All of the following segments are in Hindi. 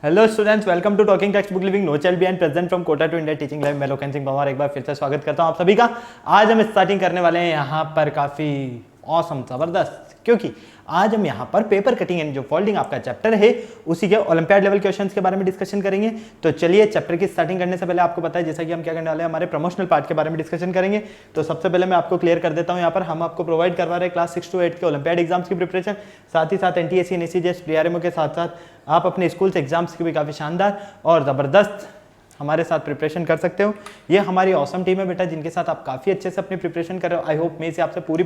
Hello students, welcome to talking text book leaving no child behind present from Kota to India teaching live. मैं लोकेन सिंह पंवार एक बार फिर से स्वागत करता हूं आप सभी का। आज हम स्टार्टिंग करने वाले हैं यहाँ पर काफ़ी ऑसम ज़बरदस्त, क्योंकि आज हम यहाँ पर पेपर कटिंग एंड जो फोल्डिंग आपका चैप्टर है उसी के ओलंपियाड लेवल क्वेश्चंस के बारे में डिस्कशन करेंगे। तो चलिए, चैप्टर की स्टार्टिंग करने से पहले आपको पता है जैसा कि हम क्या करने वाले हैं, हमारे प्रमोशनल पार्ट के बारे में डिस्कशन करेंगे। तो सबसे पहले मैं आपको क्लियर कर देता हूँ, यहाँ पर हम आपको प्रोवाइड करवा रहे हैं क्लास 6 to 8 के ओलंपियाड एग्जाम्स की प्रिपरेशन, साथ ही साथ एनटीएससी एनएससी प्रीआरएमओ के साथ साथ आप अपने स्कूल से एग्जाम्स की भी काफ़ी शानदार और ज़बरदस्त हमारे साथ प्रिपरेशन कर सकते हो। ये हमारी ऑसम टीम है बेटा, जिनके साथ आप काफ़ी अच्छे से अपनी प्रिपरेशन कर रहे हो। आई होप मैं इसे आपसे पूरी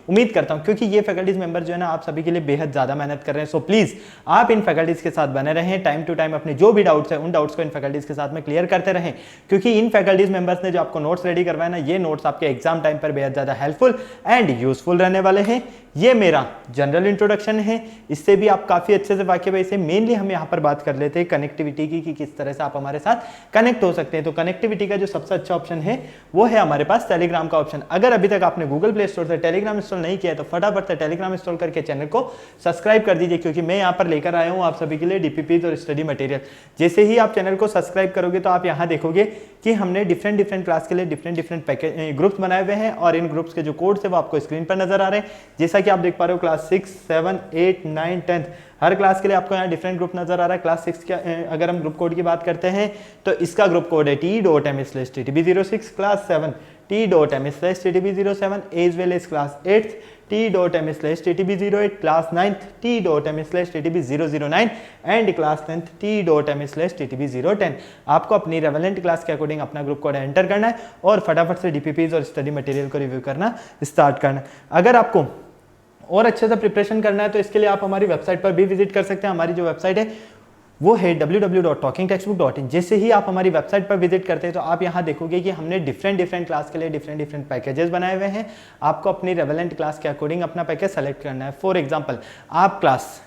उम्मीद करता हूँ, क्योंकि ये फैकल्टीज मेंबर जो है ना आप सभी के लिए बेहद ज़्यादा मेहनत कर रहे हैं। सो प्लीज़ आप इन फैकल्टीज के साथ बने रहें, टाइम टू टाइम अपने जो भी डाउट्स है उन डाउट्स को इन फैकल्टीज के साथ में क्लियर करते रहें, क्योंकि इन फैकल्टीज मेंबर्स ने जो आपको नोट्स रेडी करवाए ना, ये नोट्स आपके एग्जाम टाइम पर बेहद ज़्यादा हेल्पफुल एंड यूजफुल रहने वाले हैं। ये मेरा जनरल इंट्रोडक्शन है, इससे भी आप काफ़ी अच्छे से वाकिफ है। इसे मेनली हम यहाँ पर बात कर लेते हैं कनेक्टिविटी की, कि किस तरह से आप हमारे साथ कनेक्ट हो सकते हैं। तो कनेक्टिविटी का जो सबसे अच्छा ऑप्शन है वो है हमारे पास टेलीग्राम का ऑप्शन। अगर अभी तक आपने गूगल प्ले स्टोर से टेलीग्राम इंस्टॉल नहीं किया है तो फटाफट से टेलीग्राम इंस्टॉल करके चैनल को सब्सक्राइब कर दीजिए, क्योंकि मैं यहाँ पर लेकर आया हूँ आप सभी के लिए डीपीपीज और स्टडी मटेरियल। जैसे ही आप चैनल को सब्सक्राइब करोगे तो आप यहाँ देखोगे कि हमने डिफरेंट क्लास के लिए डिफरेंट पैकेज ग्रुप्स बनाए हुए हैं, और इन ग्रुप्स के जो कोड्स है वो आपको स्क्रीन पर नजर आ रहे हैं। जैसा कि आप देख पा रहे हो, क्लास 6, 7, 8, 9, 10 हर क्लास के लिए आपको यहाँ डिफरेंट ग्रुप नजर आ रहा है। क्लास 6 के अगर हम ग्रुप कोड की बात करते हैं तो इसका ग्रुप कोड है t.m/ttb06, class 7 t.m/ttb07, as well as class 8 t.m/ttb08, class 9 t.m/ttb009 and class 10 t.m/ttb010। आपको अपनी रेवेलेंट क्लास के अकॉर्डिंग अपना ग्रुप कोड एंटर करना है और फटाफट से डीपीपीज और स्टडी मटेरियल को रिव्यू करना स्टार्ट करना है। अगर आपको और अच्छे से प्रिपरेशन करना है तो इसके लिए आप हमारी वेबसाइट पर भी विजिट कर सकते हैं। हमारी जो वेबसाइट है वो है www.talkingtextbook.in। जैसे ही आप हमारी वेबसाइट पर विजिट करते हैं तो आप यहाँ देखोगे कि हमने डिफरेंट क्लास के लिए डिफरेंट पैकेजेस बनाए हुए हैं। आपको अपनी रेवेलेंट क्लास के अकॉर्डिंग अपना पैकेज सेलेक्ट करना है। फॉर एग्जाम्पल, आप क्लास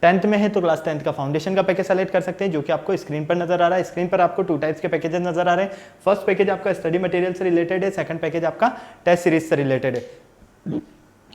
10th में है तो क्लास 10th का फाउंडेशन का पैकेज सेलेक्ट कर सकते हैं, जो कि आपको स्क्रीन पर नजर आ रहा है। स्क्रीन पर आपको 2 टाइप्स के पैकेजेस नजर आ रहे हैं। फर्स्ट पैकेज आपका स्टडी मटेरियल से रिलेटेड है, सेकंड पैकेज आपका टेस्ट सीरीज से रिलेटेड है।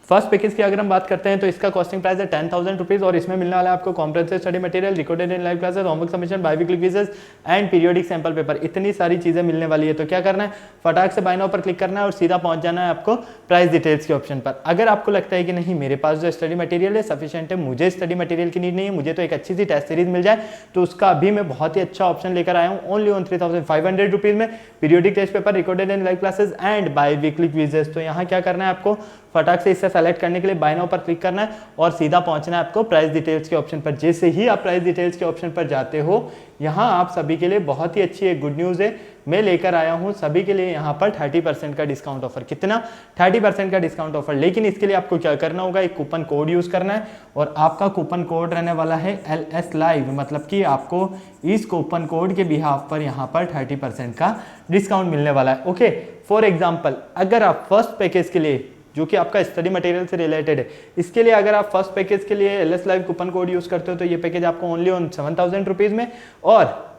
फर्स्ट पैकेज की अगर हम बात करते हैं तो इसका कॉस्टिंग प्राइस है 10,000 रुपीज, और इसमें मिलने वाला है आपको comprehensive study material, recorded in live classes, homework submission, biweekly quizzes and periodic sample paper. इतनी सारी चीजें मिलने वाली है। तो क्या करना है, फटाक से बाय नाउ पर क्लिक करना है और सीधा पहुंच जाना है आपको प्राइस डिटेल्स के ऑप्शन पर। अगर आपको लगता है कि नहीं, मेरे पास जो स्टडी मटेरियल है सफिशिएंट है, मुझे स्टडी मटेरियल की नीड नहीं है, मुझे तो एक अच्छी सी टेस्ट सीरीज मिल जाए, तो उसका अभी मैं बहुत ही अच्छा ऑप्शन लेकर आया हूँ। ओनली ऑन 3,500 रुपीज में periodic test paper, recorded in live classes and biweekly quizzes. तो यहाँ क्या करना है, आपको फटाक से इसे सेलेक्ट करने के लिए बाय नाउ पर क्लिक करना है और सीधा पहुंचना है आपको प्राइस डिटेल्स के ऑप्शन पर। जैसे ही आप प्राइस डिटेल्स के ऑप्शन पर जाते हो, यहाँ आप सभी के लिए बहुत ही अच्छी एक गुड न्यूज़ है, मैं लेकर आया हूँ सभी के लिए यहाँ पर 30% का डिस्काउंट ऑफर। कितना? 30% का डिस्काउंट ऑफर। लेकिन इसके लिए आपको क्या करना होगा, एक कूपन कोड यूज करना है, और आपका कूपन कोड रहने वाला है LS Live। मतलब कि आपको इस कूपन कोड के बिहाफ पर यहाँ पर 30% का डिस्काउंट मिलने वाला है। ओके, फॉर एग्जाम्पल, अगर आप फर्स्ट पैकेज के लिए जो कि आपका स्टडी मटेरियल से रिलेटेड है, इसके लिए अगर आप फर्स्ट पैकेज के लिए LS Live coupon code use करते हो तो ये पैकेज आपको ओनली ऑन 7,000 रुपीज में, और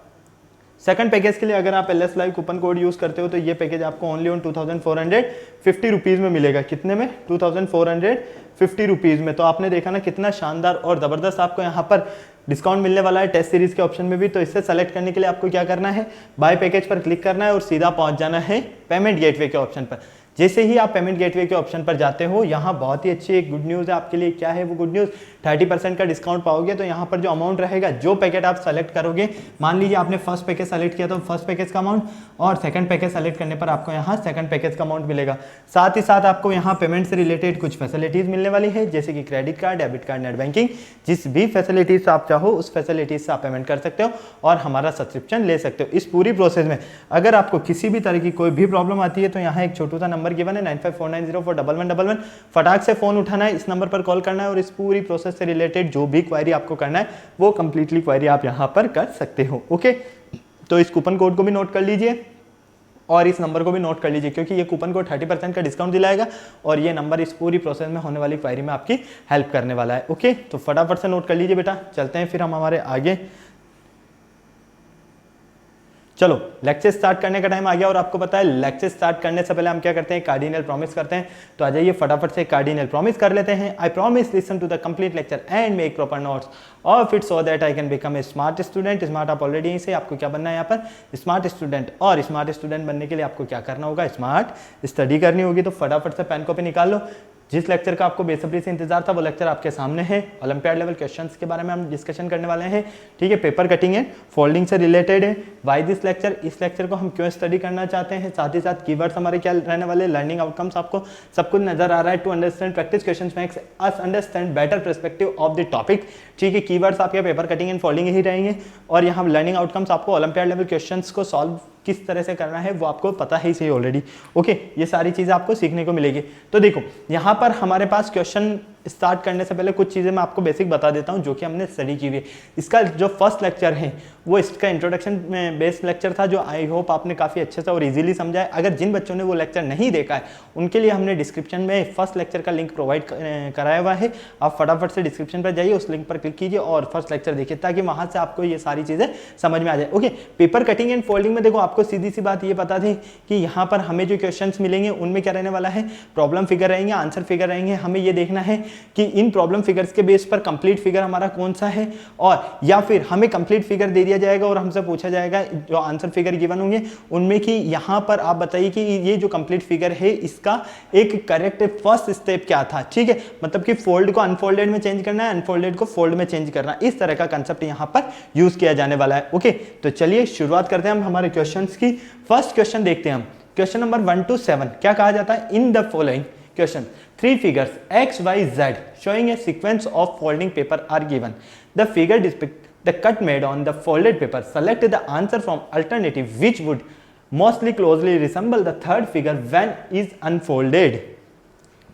सेकंड पैकेज के लिए अगर आप LS Live coupon code use करते हो तो ये पैकेज आपको ओनली ऑन 2,450 रुपीज में मिलेगा। कितने में? 2,450 रुपीज में। तो आपने देखा ना कितना शानदार और जबरदस्त आपको यहाँ पर डिस्काउंट मिलने वाला है टेस्ट सीरीज के ऑप्शन में भी। तो इससे सेलेक्ट करने के लिए आपको क्या करना है, बाय पैकेज पर क्लिक करना है और सीधा पहुंच जाना है पेमेंट गेटवे के ऑप्शन पर। जैसे ही आप पेमेंट गेटवे के ऑप्शन पर जाते हो, यहाँ बहुत ही अच्छी एक गुड न्यूज़ है आपके लिए। क्या है वो गुड न्यूज़? 30% का डिस्काउंट पाओगे। तो यहाँ पर जो अमाउंट रहेगा, जो पैकेट आप सेलेक्ट करोगे, मान लीजिए आपने फर्स्ट पैकेज सेलेक्ट किया तो फर्स्ट पैकेज का अमाउंट, और सेकंड पैकेज सेलेक्ट करने पर आपको यहाँ सेकंड पैकेज का अमाउंट मिलेगा। साथ ही साथ आपको यहाँ पेमेंट से रिलेटेड कुछ फैसिलिटीज मिलने वाली है, जैसे कि credit card, debit card, net banking. जिस भी फैसिलिटीज आप चाहो उस फैसिलिटीज से आप पेमेंट कर सकते हो और हमारा सब्सक्रिप्शन ले सकते हो। इस पूरी प्रोसेस में अगर आपको किसी भी तरह की कोई भी प्रॉब्लम आती है तो यहाँ एक छोटा सा नंबर गिवन है 9549041111। फटाक से फोन उठाना है, इस नंबर पर कॉल करना है और इस पूरी प्रोसेस से रिलेटेड जो भी क्वेरी आपको करना है वो कंप्लीटली क्वेरी आप यहाँ पर कर सकते हो। ओके, तो इस कूपन कोड को भी नोट कर लीजिए और इस नंबर को भी नोट कर लीजिए, क्योंकि ये कूपन कोड 30% का डिस्काउंट दिलाएगा और ये नंबर इस पूरी प्रोसेस में होने वाली क्वेरी में आपकी हेल्प करने वाला है। ओके, तो फटाफट से नोट कर लीजिए बेटा। चलते हैं फिर हम हमारे आगे। चलो लेक्चर स्टार्ट करने का टाइम आ गया और आपको पता है लेक्चर स्टार्ट करने से पहले हम क्या करते हैं, कार्डिनल प्रॉमिस करते हैं। तो आ जाइए फटाफट से कार्डिनल प्रॉमिस कर लेते हैं। I promise listen to the complete lecture and make proper notes of it so that I can become a smart student. Smart आप ऑलरेडी यहीं से, आपको क्या बनना है यहाँ पर, स्मार्ट स्टूडेंट। और स्मार्ट स्टूडेंट बनने के लिए आपको क्या करना होगा, स्मार्ट स्टडी करनी होगी। तो फटाफट से पेन कॉपी निकाल लो। जिस लेक्चर का आपको बेसब्री से इंतजार था वो लेक्चर आपके सामने है। ओलंपियाड लेवल क्वेश्चंस के बारे में हम डिस्कशन करने वाले हैं, ठीक है। पेपर कटिंग एंड फोल्डिंग से रिलेटेड है। व्हाई दिस लेक्चर, इस लेक्चर को हम क्यों स्टडी करना चाहते हैं, साथ ही साथ कीवर्ड्स हमारे क्या रहने वाले, लर्निंग आउटकम्स आपको सब कुछ नजर आ रहा है। To understand practice questions makes us understand better perspective of the topic, ठीक है। कीवर्ड्स आपके पेपर कटिंग एंड फोल्डिंग ही रहेंगे और यहाँ लर्निंग आउटकम्स आपको ओलंपियाड लेवल क्वेश्चंस को सॉल्व किस तरह से करना है वो आपको पता ही सही ऑलरेडी, ओके। ये सारी चीजें आपको सीखने को मिलेगी। तो देखो यहाँ पर हमारे पास क्वेश्चन स्टार्ट करने से पहले कुछ चीजें मैं आपको बेसिक बता देता हूँ जो कि हमने स्टडी की हुई है। इसका जो फर्स्ट लेक्चर है वो इसका इंट्रोडक्शन में बेस्ड लेक्चर था, जो आई होप आपने काफी अच्छे से और इजीली समझा है। अगर जिन बच्चों ने वो लेक्चर नहीं देखा है उनके लिए हमने डिस्क्रिप्शन में फर्स्ट लेक्चर का लिंक प्रोवाइड कराया हुआ है। आप फटाफट से डिस्क्रिप्शन पर जाइए, उस लिंक पर क्लिक कीजिए और फर्स्ट लेक्चर देखिए ताकि वहां से आपको ये सारी चीजें समझ में आ जाए, okay. Paper cutting and folding में देखो आपको सीधी सी बात ये पता थी कि यहाँ पर हमें जो क्वेश्चंस मिलेंगे उनमें क्या रहने वाला है, प्रॉब्लम फिगर रहेंगे, आंसर फिगर रहेंगे। हमें ये देखना है कि इन प्रॉब्लम फिगर्स के बेस पर कंप्लीट फिगर हमारा कौन सा है, और या फिर हमें कंप्लीट फिगर दे दिया जाएगा और हमसे पूछा जाएगा जो आंसर फिगर गिवन होंगे उनमें कि यहाँ पर आप बताइए कि ये जो कंप्लीट फिगर है इसका एक करेक्ट फर्स्ट स्टेप क्या था, ठीक है। मतलब कि फोल्ड को अनफोल्डेड में चेंज करना है, अनफोल्डेड को फोल्ड में चेंज करना, इस तरह का कंसेप्ट यहाँ पर यूज किया जाने वाला है, ओके। तो चलिए शुरुआत करते हैं हम हमारे क्वेश्चंस की। फर्स्ट क्वेश्चन देखते हैं हम, क्वेश्चन नंबर 1 to 7 क्या कहा जाता है, in the following question 3 figures x, y, z showing a sequence of folding paper are given. The figure depict the cut made on the folded paper. Select the answer from alternative which would mostly closely resemble the third figure when is unfolded.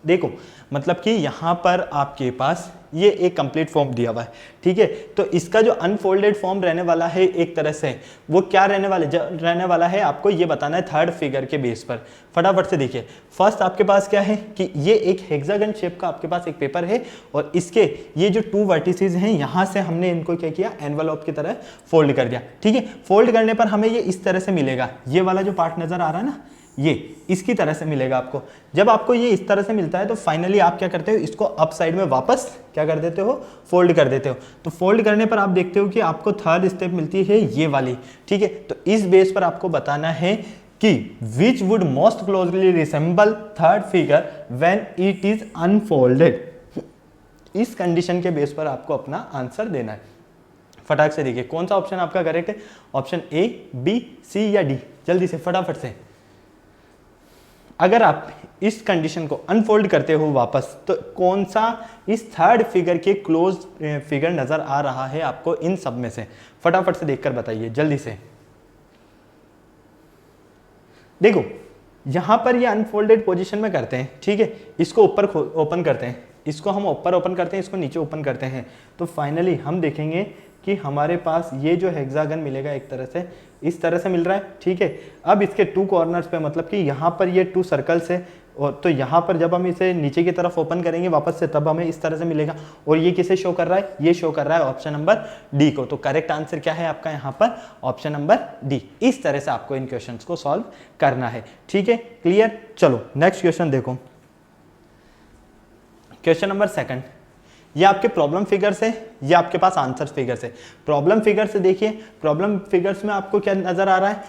देखो मतलब कि यहाँ पर आपके पास ये एक कंप्लीट फॉर्म दिया हुआ है, ठीक है। तो इसका जो अनफोल्डेड फॉर्म रहने वाला है एक तरह से वो क्या रहने वाला है आपको ये बताना है थर्ड फिगर के बेस पर। फटाफट से देखिए, फर्स्ट आपके पास क्या है कि ये एक हेक्सागन शेप का आपके पास एक पेपर है और इसके ये जो 2 वर्टिसेस हैं यहाँ से हमने इनको क्या किया, एनवेलप की तरह फोल्ड कर दिया, ठीक है। फोल्ड करने पर हमें ये इस तरह से मिलेगा, ये वाला जो पार्ट नजर आ रहा है ना, ये इसकी तरह से मिलेगा आपको। जब आपको ये इस तरह से मिलता है तो फाइनली आप क्या करते हो, इसको अप साइड में वापस क्या कर देते हो, फोल्ड कर देते हो। तो फोल्ड करने पर आप देखते हो कि आपको थर्ड स्टेप मिलती है ये वाली, ठीक है। तो इस बेस पर आपको बताना है कि which would most closely resemble third figure when it is unfolded. इस कंडीशन के बेस पर आपको अपना आंसर देना है। फटाक से देखिए कौन सा ऑप्शन आपका करेक्ट है, ऑप्शन ए, बी, सी या डी, जल्दी से फटाफट से। अगर आप इस कंडीशन को अनफोल्ड करते हो वापस तो कौन सा इस थर्ड फिगर के क्लोज फिगर नजर आ रहा है आपको इन सब में से, फटाफट से देखकर बताइए जल्दी से। देखो यहां पर ये अनफोल्डेड पोजीशन में करते हैं, ठीक है। इसको ऊपर ओपन करते हैं, इसको हम ऊपर ओपन करते हैं, इसको नीचे ओपन करते हैं, तो फाइनली हम देखेंगे कि हमारे पास ये जो हेक्सागन मिलेगा एक तरह से इस तरह से मिल रहा है, ठीक है। अब इसके 2 कॉर्नर्स पे मतलब कि यहाँ पर ये 2 सर्कल्स है और तो यहाँ पर जब हम इसे नीचे की तरफ ओपन करेंगे वापस से तब हमें इस तरह से मिलेगा और ये किसे शो कर रहा है, ये शो कर रहा है ऑप्शन नंबर डी को। तो करेक्ट आंसर क्या है आपका यहाँ पर, ऑप्शन नंबर डी। इस तरह से आपको इन क्वेश्चंस को सॉल्व करना है, ठीक है, क्लियर। चलो नेक्स्ट क्वेश्चन देखो, क्वेश्चन नंबर 2, ये आपके प्रॉब्लम फिगर्स है, ये आपके पास आंसर फिगर्स है। प्रॉब्लम फिगर्स देखिए, प्रॉब्लम फिगर्स में आपको क्या नजर आ रहा है,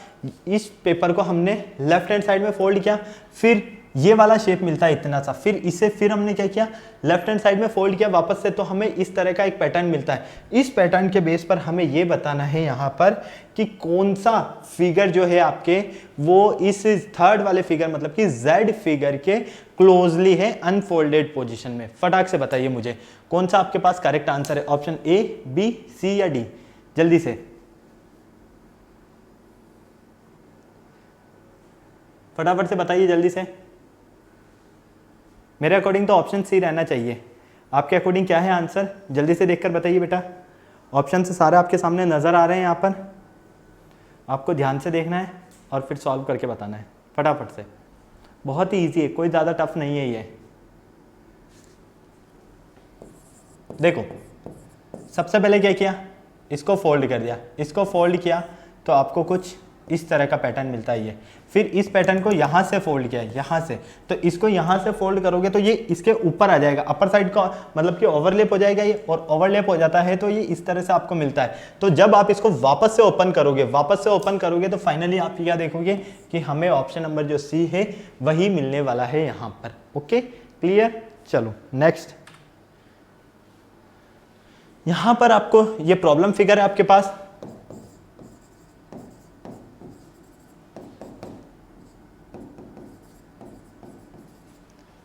इस पेपर को हमने लेफ्ट हैंड साइड में फोल्ड किया, फिर ये वाला शेप मिलता है इतना सा, फिर इसे फिर हमने क्या किया, लेफ्ट हैंड साइड में फोल्ड किया वापस से, तो हमें इस तरह का एक पैटर्न मिलता है। इस पैटर्न के बेस पर हमें ये बताना है यहाँ पर कि कौन सा फिगर जो है आपके वो इस थर्ड वाले फिगर मतलब कि जेड फिगर के क्लोजली है अनफोल्डेड पोजीशन में। फटाक से बताइए मुझे कौन सा आपके पास करेक्ट आंसर है, ऑप्शन ए, बी, सी या डी, जल्दी से फटाफट से बताइए जल्दी से। मेरे अकॉर्डिंग तो ऑप्शन सी रहना चाहिए, आपके अकॉर्डिंग क्या है आंसर, जल्दी से देखकर बताइए बेटा। ऑप्शन से सारे आपके सामने नजर आ रहे हैं, यहाँ पर आपको ध्यान से देखना है और फिर सॉल्व करके बताना है फटाफट से। बहुत ही इजी है, कोई ज़्यादा टफ नहीं है ये। देखो सबसे पहले क्या किया, इसको फोल्ड कर दिया, इसको फोल्ड किया तो आपको कुछ इस तरह का पैटर्न मिलता है ये। फिर इस पैटर्न को यहाँ से फोल्ड किया है, यहाँ से, तो इसको यहाँ से फोल्ड करोगे तो ये इसके ऊपर आ जाएगा, अपर साइड का मतलब कि ओवरलैप हो जाएगा ये, और ओवरलैप हो जाता है तो ये इस तरह से आपको मिलता है। तो जब आप इसको वापस से ओपन करोगे तो फाइनली आप क्या देखोगे कि हमें ऑप्शन नंबर जो सी है वही मिलने वाला है यहाँ पर। Okay, clear. चलो नेक्स्ट, यहां पर आपको ये प्रॉब्लम फिगर है आपके पास,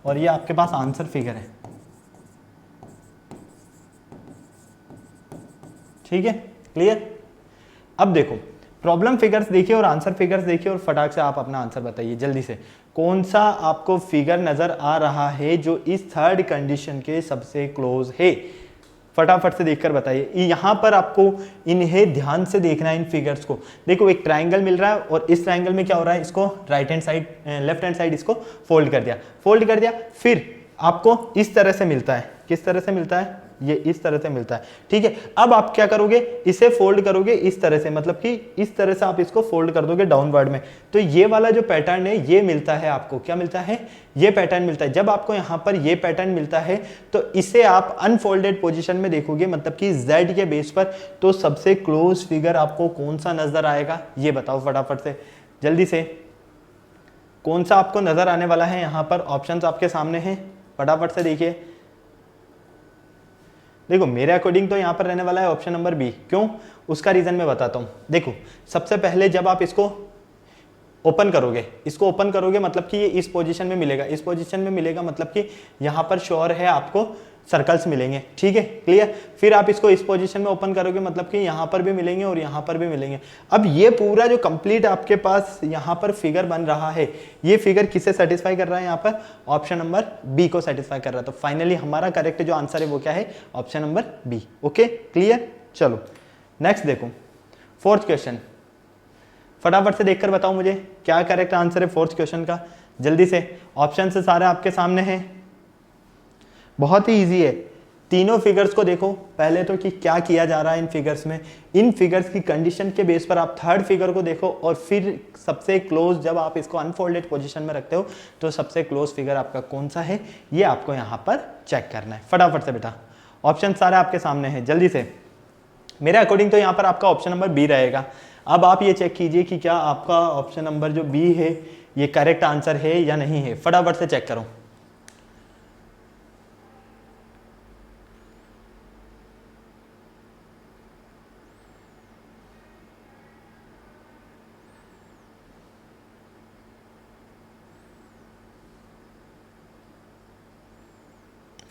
और ये आपके पास आंसर फिगर है। ठीक है, क्लियर। अब देखो, प्रॉब्लम फिगर्स देखिए और आंसर फिगर्स देखिए और फटाक से आप अपना आंसर बताइए जल्दी से। कौन सा आपको फिगर नजर आ रहा है जो इस थर्ड कंडीशन के सबसे क्लोज है? फटाफट से देखकर बताइए। यहां पर आपको इन्हें ध्यान से देखना है, इन फिगर्स को। देखो, एक ट्रायंगल मिल रहा है और इस ट्रायंगल में क्या हो रहा है, इसको right hand side, left hand side इसको फोल्ड कर दिया, फिर आपको इस तरह से मिलता है। किस तरह से मिलता है? ये इस तरह से मिलता है। ठीक है, अब आप क्या करोगे, इसे फोल्ड करोगे इस तरह से, मतलब कि इस तरह से आप इसको फोल्ड कर दोगे डाउनवर्ड में, तो ये वाला जो पैटर्न है ये मिलता है आपको। क्या मिलता है? ये पैटर्न मिलता है। जब आपको यहाँ पर ये पैटर्न मिलता है तो इसे आप अनफोल्डेड पोजीशन में देखोगे, मतलब कि Z के बेस पर, तो सबसे क्लोज फिगर आपको कौन सा नजर आएगा? ये बताओ फटाफट से, जल्दी से, कौन सा आपको नजर आने वाला है? यहाँ पर ऑप्शंस आपके सामने हैं, फटाफट से देखिए। देखो, मेरे अकॉर्डिंग तो यहाँ पर रहने वाला है ऑप्शन नंबर बी। क्यों? उसका रीजन मैं बताता हूँ। देखो, सबसे पहले जब आप इसको ओपन करोगे, मतलब कि ये इस पोजीशन में मिलेगा, मतलब कि यहाँ पर श्योर है आपको सर्कल्स मिलेंगे। ठीक है, क्लियर। फिर आप इसको इस पोजीशन में ओपन करोगे, मतलब कि यहाँ पर भी मिलेंगे और यहाँ पर भी मिलेंगे। अब ये पूरा जो कंप्लीट आपके पास यहाँ पर फिगर बन रहा है, ये फिगर किसे सेटिस्फाई कर रहा है? यहाँ पर ऑप्शन नंबर बी को सेटिस्फाई कर रहा है। तो फाइनली हमारा करेक्ट जो आंसर है वो क्या है? Option number B. Okay, clear. चलो नेक्स्ट देखो, फोर्थ क्वेश्चन, फटाफट से देखकर बताओ मुझे क्या करेक्ट आंसर है फोर्थ क्वेश्चन का, जल्दी से। ऑप्शन से सारे आपके सामने हैं, बहुत ही इजी है। तीनों फिगर्स को देखो पहले तो कि क्या किया जा रहा है इन फिगर्स में। इन फिगर्स की कंडीशन के बेस पर आप थर्ड फिगर को देखो और फिर सबसे क्लोज, जब आप इसको अनफोल्डेड पोजीशन में रखते हो तो सबसे क्लोज फिगर आपका कौन सा है, ये आपको यहाँ पर चेक करना है। फटाफट से बेटा, ऑप्शन सारे आपके सामने हैं, जल्दी से। मेरे अकॉर्डिंग तो यहाँ पर आपका ऑप्शन नंबर बी रहेगा। अब आप ये चेक कीजिए कि क्या आपका ऑप्शन नंबर जो बी है ये करेक्ट आंसर है या नहीं है। फटाफट से चेक करो।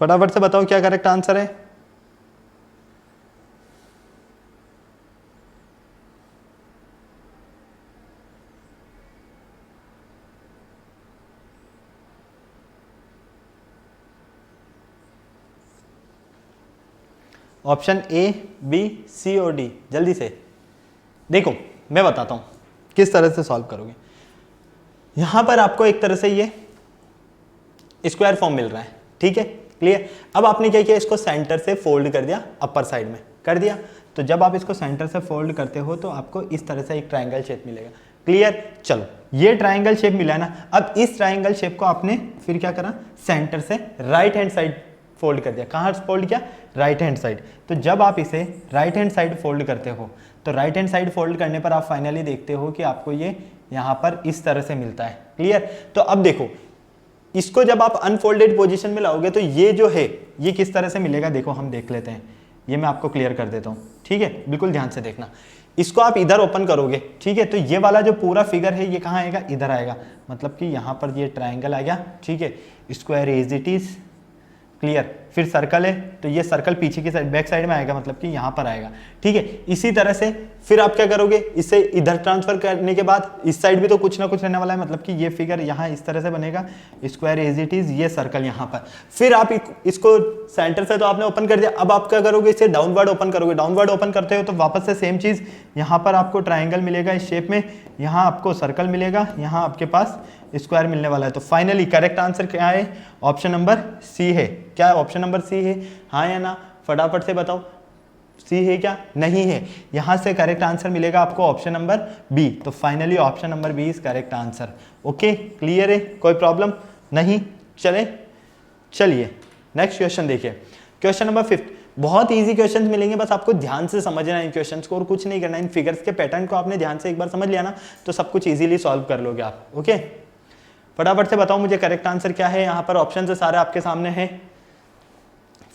फटाफट से बताओ क्या करेक्ट आंसर है। ऑप्शन ए, बी, सी और डी, जल्दी से देखो। मैं बताता हूं किस तरह से सॉल्व करोगे। यहां पर आपको एक तरह से ये स्क्वायर फॉर्म मिल रहा है, ठीक है, क्लियर। अब आपने क्या किया, इसको सेंटर से फोल्ड कर दिया, अपर साइड में कर दिया। तो जब आप इसको सेंटर से फोल्ड करते हो तो आपको इस तरह से एक ट्रायंगल शेप मिलेगा, क्लियर। चलो, ये ट्रायंगल शेप मिला ना। अब इस ट्रायंगल शेप को आपने फिर क्या करा, सेंटर से राइट हैंड साइड फोल्ड कर दिया। कहाँ फोल्ड किया? Right hand side. तो जब आप इसे राइट हैंड साइड फोल्ड करते हो तो राइट हैंड साइड फोल्ड करने पर आप फाइनली देखते हो कि आपको ये यहाँ पर इस तरह से मिलता है, क्लियर। तो अब देखो, इसको जब आप अनफोल्डेड पोजीशन में लाओगे तो ये जो है ये किस तरह से मिलेगा, देखो हम देख लेते हैं। ये मैं आपको क्लियर कर देता हूँ, ठीक है, बिल्कुल ध्यान से देखना। इसको आप इधर ओपन करोगे, ठीक है, तो ये वाला जो पूरा फिगर है ये कहाँ आएगा, इधर आएगा। मतलब कि यहाँ पर ये ट्राइंगल आ गया, ठीक है, square as it is, clear. फिर सर्कल है तो ये सर्कल पीछे की साइड, बैक साइड में आएगा, मतलब कि यहाँ पर आएगा, ठीक है। इसी तरह से फिर आप क्या करोगे, इसे इधर ट्रांसफर करने के बाद इस साइड भी तो कुछ ना कुछ रहने वाला है, मतलब कि ये फिगर यहाँ इस तरह से बनेगा, स्क्वायर एज इट इज, ये सर्कल यहाँ पर। फिर आप इसको सेंटर से तो आपने ओपन कर दिया, अब आप क्या करोगे, इसे डाउनवर्ड ओपन करोगे। डाउनवर्ड ओपन करते हो तो वापस से सेम चीज, यहाँ पर आपको ट्राइंगल मिलेगा इस शेप में, यहाँ आपको सर्कल मिलेगा, यहाँ आपके पास स्क्वायर मिलने वाला है। तो फाइनली करेक्ट आंसर क्या है, ऑप्शन नंबर सी है। क्या ऑप्शन नंबर सी है, हाँ या ना, फटाफट से बताओ। सी है क्या? नहीं है। यहां से करेक्ट आंसर मिलेगा आपको ऑप्शन नंबर बी। तो finally option number B is correct answer. Okay, clear है, कोई प्रॉब्लम नहीं? चलिए नेक्स्ट क्वेश्चन देखिए, क्वेश्चन नंबर 5। बहुत इजी क्वेश्चंस मिलेंगे, बस आपको ध्यान से समझना है इन क्वेश्चंस को और कुछ नहीं करना। इन फिगर्स के पैटर्न को आपने ध्यान से एक बार समझ लिया ना तो सब कुछ इजीली सॉल्व कर लोगे आप। ओके, फटाफट से बताओ मुझे करेक्ट आंसर क्या है। यहाँ पर ऑप्शन से सारे आपके सामने हैं।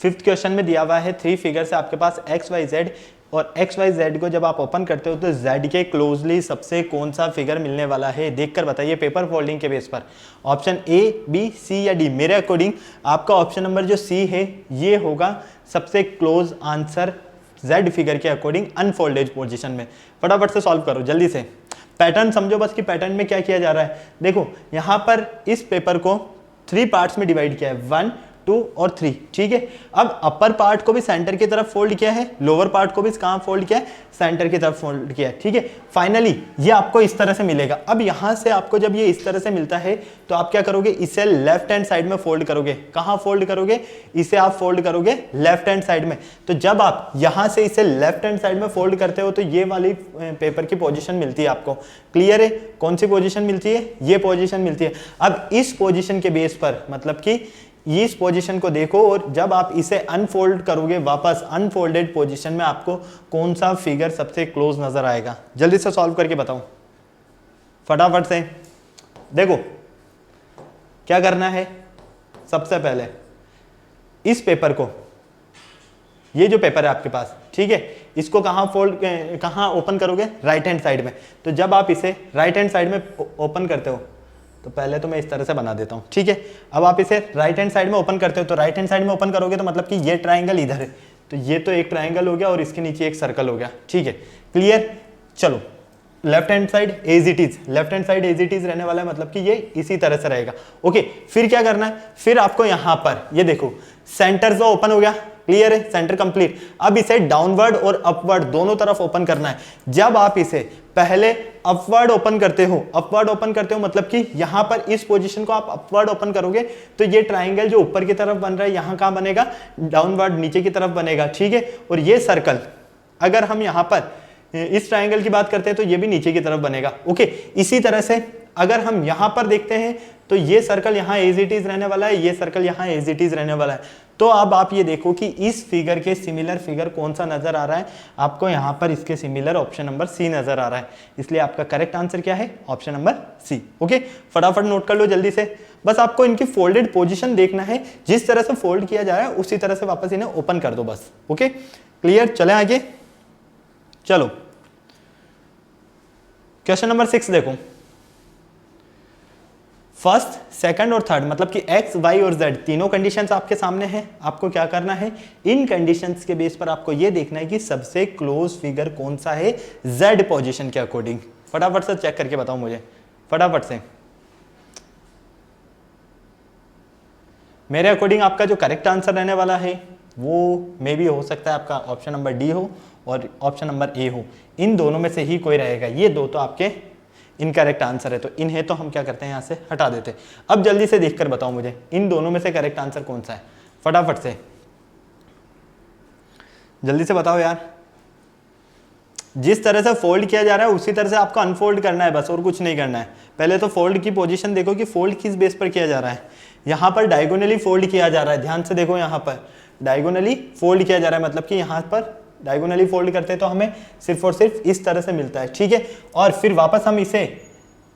5th क्वेश्चन में दिया हुआ है 3 फिगर से आपके पास एक्स वाई जेड, और एक्स वाई जेड को जब आप ओपन करते हो तो जेड के क्लोजली सबसे कौन सा फिगर मिलने वाला है, देखकर बताइए पेपर फोल्डिंग के बेस पर। ऑप्शन ए, बी, सी या डी? मेरे अकॉर्डिंग आपका ऑप्शन नंबर जो सी है ये होगा सबसे क्लोज आंसर जेड फिगर के अकॉर्डिंग अनफोल्डेड पोजीशन में। फटाफट से सॉल्व करो जल्दी से। पैटर्न समझो बस कि पैटर्न में क्या किया जा रहा है। देखो यहाँ पर इस पेपर को 3 पार्ट्स में डिवाइड किया है, 1, 2 और 3, ठीक है। अब अपर पार्ट को भी सेंटर की तरफ फोल्ड किया है, लोअर पार्ट को भी कहां फोल्ड किया है? सेंटर की तरफ फोल्ड किया है, ठीक है। फाइनली ये आपको इस तरह से मिलेगा। अब यहां से आपको जब ये इस तरह से मिलता है तो आप क्या करोगे, इसे लेफ्ट हैंड साइड में फोल्ड करोगे। कहां फोल्ड करोगे? इसे आप फोल्ड करोगे लेफ्ट हैंड साइड में। तो जब आप यहां से इसे लेफ्ट हैंड साइड में फोल्ड करते हो तो ये वाली पेपर की पोजीशन मिलती है आपको। क्लियर है? कौन सी पोजीशन मिलती है? ये पोजीशन मिलती है। अब इस पोजीशन के बेस पर मतलब कि इस पोजीशन को देखो और जब आप इसे अनफोल्ड करोगे वापस अनफोल्डेड पोजीशन में आपको कौन सा फिगर सबसे क्लोज नजर आएगा? जल्दी से सॉल्व करके बताओ फटाफट से। देखो क्या करना है, सबसे पहले इस पेपर को, ये जो पेपर है आपके पास, ठीक है, इसको कहां ओपन करोगे? राइट हैंड साइड में। तो जब आप इसे राइट हैंड साइड में ओपन करते हो तो पहले तो मैं इस तरह से बना देता हूं, ठीक है। अब आप इसे राइट हैंड साइड में ओपन करते हो तो राइट हैंड साइड में ओपन करोगे तो मतलब कि ये ट्राइंगल इधर है, तो ये तो एक ट्राइंगल हो गया और इसके नीचे एक सर्कल हो गया, ठीक है। क्लियर? चलो left hand side as it is, left hand side as it is रहने वाला है, मतलब कि ये इसी तरह से रहेगा। ओके, फिर क्या करना है? फिर आपको यहां पर ये देखो सेंटर जो ओपन हो गया, क्लियर है, सेंटर कंप्लीट। अब इसे डाउनवर्ड और अपवर्ड दोनों तरफ ओपन करना है। जब आप इसे पहले अपवर्ड ओपन करते हो, अपवर्ड ओपन करते हो मतलब कि यहां पर इस पोजीशन को आप अपवर्ड ओपन करोगे तो ये ट्राइंगल जो ऊपर की तरफ बन रहा है यहां कहां बनेगा? डाउनवर्ड, नीचे की तरफ बनेगा, ठीक है। और ये सर्कल अगर हम यहां पर इस ट्राइंगल की बात करते हैं तो ये भी नीचे की तरफ बनेगा। ओके, इसी तरह से अगर हम यहां पर देखते हैं तो ये सर्कल यहां एज इट इज रहने वाला है, ये सर्कल यहां एज इट इज रहने वाला है। तो अब आप ये देखो कि इस फिगर के सिमिलर फिगर कौन सा नजर आ रहा है आपको? यहां पर इसके सिमिलर ऑप्शन नंबर सी नजर आ रहा है, इसलिए आपका करेक्ट आंसर क्या है? Option number C. ओके, फटाफट नोट कर लो जल्दी से। बस आपको इनकी फोल्डेड पोजीशन देखना है, जिस तरह से फोल्ड किया जा रहा है उसी तरह से वापस इन्हें ओपन कर दो बस। Okay, clear? चले आगे। चलो क्वेश्चन नंबर 6 देखो। फर्स्ट, सेकंड और थर्ड मतलब कि एक्स, वाई और जेड तीनों कंडीशंस आपके सामने हैं। आपको क्या करना है? इन कंडीशंस के बेस पर आपको यह देखना है कि सबसे क्लोज फिगर कौन सा है जेड पोजीशन के अकॉर्डिंग। फटाफट से चेक करके बताओ मुझे, फटाफट से। मेरे अकॉर्डिंग आपका जो करेक्ट आंसर रहने वाला है वो मे भी हो सकता है आपका ऑप्शन नंबर डी हो और ऑप्शन नंबर ए हो। इन दोनों में से ही कोई रहेगा। ये दो तो आपके इनकरेक्ट आंसर है, तो इन्हें तो हम क्या करते हैं, यहां से हटा देते हैं। अब जल्दी से देखकर बताओ मुझे इन दोनों में से करेक्ट आंसर कौन सा है? फटाफट से जल्दी से बताओ यार। जिस तरह से फोल्ड किया जा रहा है उसी तरह से आपको अनफोल्ड करना है बस, और कुछ नहीं करना है। पहले तो फोल्ड की पोजीशन देखो कि फोल्ड किस बेस पर किया जा रहा है। यहां पर डायगोनली फोल्ड किया जा रहा है, ध्यान से देखो, यहां पर डायगोनली फोल्ड किया जा रहा है, मतलब कि यहां पर डायगोनली फोल्ड करते हैं तो हमें सिर्फ और सिर्फ इस तरह से मिलता है, ठीक है। और फिर वापस हम इसे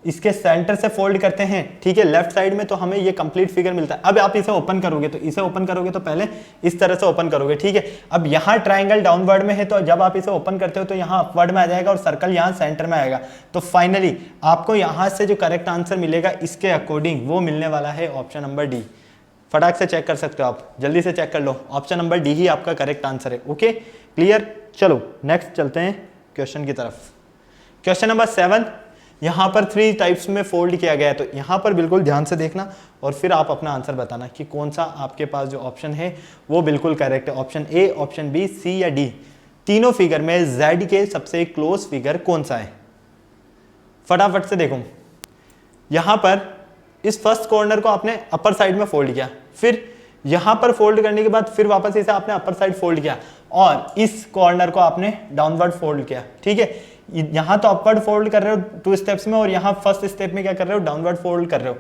इसके सेंटर से फोल्ड करते हैं, ठीक है, लेफ्ट साइड में, तो हमें ये कंप्लीट फिगर मिलता है। अब आप इसे ओपन करोगे तो इसे ओपन करोगे तो पहले इस तरह से ओपन करोगे, ठीक है। अब यहाँ ट्राइंगल डाउनवर्ड में है तो जब आप इसे ओपन करते हो तो यहाँ अपवर्ड में आ जाएगा और सर्कल यहाँ सेंटर में आएगा। तो फाइनली आपको यहाँ से जो करेक्ट आंसर मिलेगा इसके अकॉर्डिंग वो मिलने वाला है ऑप्शन नंबर डी। फटाक से चेक कर सकते हो आप, जल्दी से चेक कर लो, ऑप्शन नंबर डी ही आपका करेक्ट आंसर है। Okay, clear? चलो नेक्स्ट चलते हैं क्वेश्चन की तरफ। क्वेश्चन नंबर 7, यहां पर 3 टाइप्स में फोल्ड किया गया है, तो यहां पर बिल्कुल ध्यान से देखना और फिर आप अपना आंसर बताना कि कौन सा आपके पास जो ऑप्शन है वो बिल्कुल करेक्ट है। ऑप्शन ए, ऑप्शन बी, सी या डी। तीनों फिगर में जेड के सबसे क्लोज फिगर कौन सा है? फटाफट से देखो। यहां पर इस फर्स्ट कॉर्नर को आपने अपर साइड में फोल्ड किया, फिर यहां पर फोल्ड करने के बाद फिर वापस इसे आपने अपर साइड फोल्ड किया और इस कॉर्नर को आपने डाउनवर्ड फोल्ड किया, ठीक है। यहां तो अपवर्ड फोल्ड कर रहे हो 2 स्टेप्स में, और यहां फर्स्ट स्टेप में क्या कर रहे हो, डाउनवर्ड फोल्ड कर रहे हो।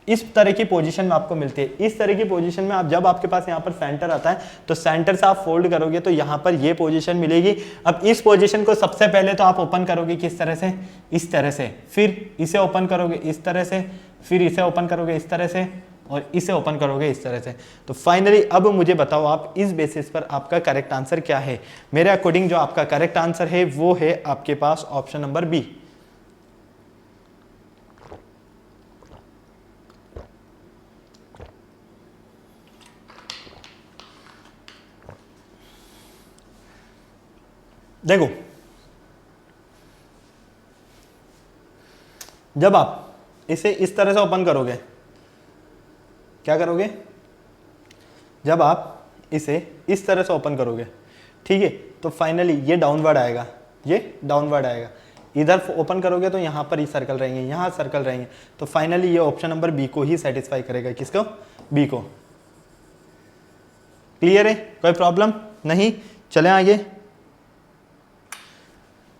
इस तरह की पोजीशन में आपको मिलती है। इस तरह की पोजीशन में आप जब आपके पास यहाँ पर सेंटर आता है तो सेंटर से आप फोल्ड करोगे तो यहाँ पर ये पोजीशन मिलेगी। अब इस पोजीशन को सबसे पहले तो आप ओपन करोगे किस तरह से, इस तरह से, फिर इसे ओपन करोगे इस तरह से, फिर इसे ओपन करोगे इस तरह से, और इसे ओपन करोगे इस तरह से। तो फाइनली अब मुझे बताओ आप इस बेसिस पर आपका करेक्ट आंसर क्या है। मेरे अकॉर्डिंग जो आपका करेक्ट आंसर है वो है आपके पास ऑप्शन नंबर बी। देखो, जब आप इसे इस तरह से ओपन करोगे, क्या करोगे, जब आप इसे इस तरह से ओपन करोगे, ठीक है, तो फाइनली ये डाउनवर्ड आएगा, ये डाउनवर्ड आएगा। इधर ओपन करोगे तो यहाँ पर ही सर्कल रहेंगे, यहाँ सर्कल रहेंगे। तो फाइनली ये ऑप्शन नंबर बी को ही सेटिस्फाई करेगा। किसको, बी को। क्लियर है, कोई प्रॉब्लम नहीं। चलें आगे।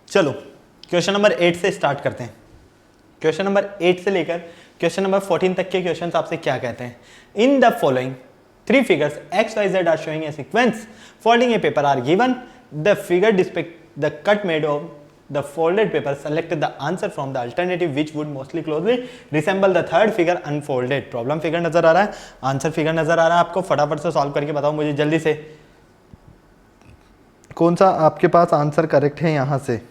चलो क्वेश्चन नंबर 8 से स्टार्ट करते हैं। क्वेश्चन नंबर 8 से लेकर क्वेश्चन नंबर 14 तक के क्वेश्चंस आपसे क्या कहते हैं। In the following 3 figures x, y, z are showing a sequence. Folding a paper are given. The figure depict the cut made of the folded paper. Select the answer from the alternative which would mostly closely resemble the third figure unfolded. Problem figure नजर आ रहा है, आंसर फिगर नजर आ रहा है आपको। फटाफट से सॉल्व करके बताओ मुझे जल्दी से, कौन सा आपके पास आंसर करेक्ट है यहां से।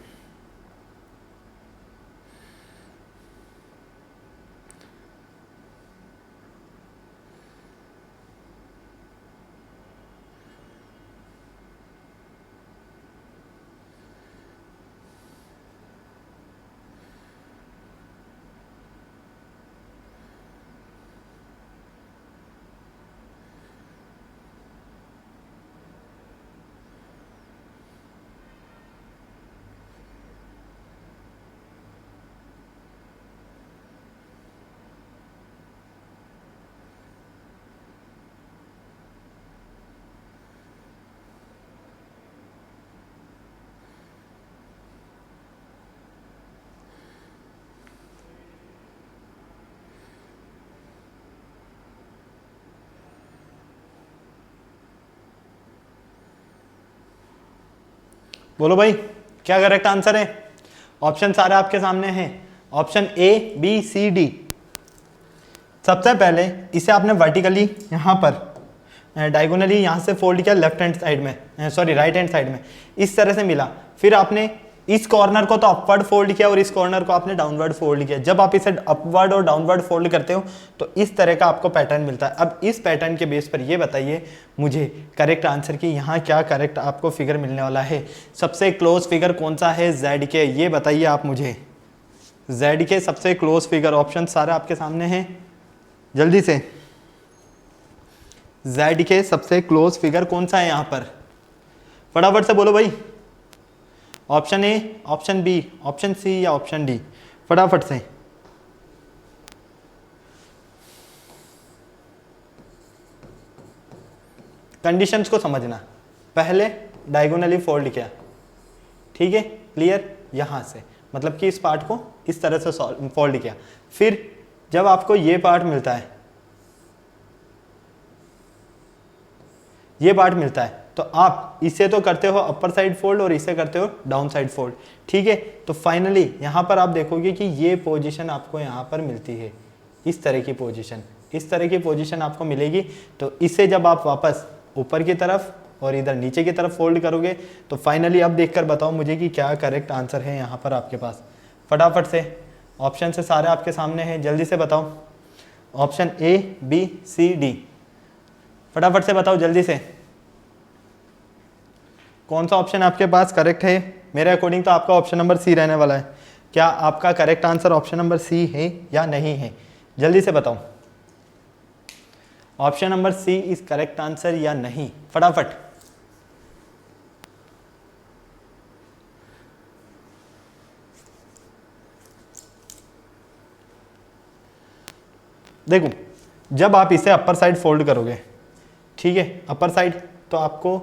बोलो भाई, क्या करेक्ट आंसर है। ऑप्शन सारे आपके सामने हैं, option A, B, C, D. सबसे पहले इसे आपने वर्टिकली यहाँ पर डायगोनली यहाँ से फोल्ड किया लेफ्ट हैंड साइड में, सॉरी राइट हैंड साइड में, इस तरह से मिला। फिर आपने इस कॉर्नर को तो अपवर्ड फोल्ड किया और इस कॉर्नर को आपने डाउनवर्ड फोल्ड किया। जब आप इसे अपवर्ड और डाउनवर्ड फोल्ड करते हो तो इस तरह का आपको पैटर्न मिलता है। अब इस पैटर्न के बेस पर ये बताइए मुझे करेक्ट आंसर की यहाँ क्या करेक्ट आपको फिगर मिलने वाला है। सबसे क्लोज फिगर कौन सा है, जेड के, ये बताइए आप मुझे। जेड के सबसे क्लोज फिगर, ऑप्शन सारे आपके सामने हैं, जल्दी से। जेड के सबसे क्लोज फिगर कौन सा है यहाँ पर, फटाफट से बोलो भाई। Option A, option B, option C या ऑप्शन डी, फटाफट से। कंडीशंस को समझना, पहले डायगोनली फोल्ड किया, ठीक है, क्लियर, यहां से मतलब कि इस पार्ट को इस तरह से फोल्ड किया। फिर जब आपको ये पार्ट मिलता है, ये पार्ट मिलता है, तो आप इसे तो करते हो अपर साइड फोल्ड और इसे करते हो डाउन साइड फोल्ड, ठीक है। तो फाइनली यहाँ पर आप देखोगे कि ये पोजीशन आपको यहाँ पर मिलती है, इस तरह की पोजीशन, इस तरह की पोजीशन आपको मिलेगी। तो इसे जब आप वापस ऊपर की तरफ और इधर नीचे की तरफ फोल्ड करोगे तो फाइनली अब देखकर बताओ मुझे कि क्या करेक्ट आंसर है यहाँ पर आपके पास। फटाफट से, ऑप्शन से सारे आपके सामने हैं, जल्दी से बताओ। Option A, B, C, D, फटाफट से बताओ जल्दी से, कौन सा ऑप्शन आपके पास करेक्ट है। मेरे अकॉर्डिंग तो आपका ऑप्शन नंबर सी रहने वाला है। क्या आपका correct answer option number C है या नहीं है, जल्दी से बताओ। Option number C is correct answer या नहीं, फटाफट। देखो, जब आप इसे अपर साइड फोल्ड करोगे, ठीक है, अपर साइड, तो आपको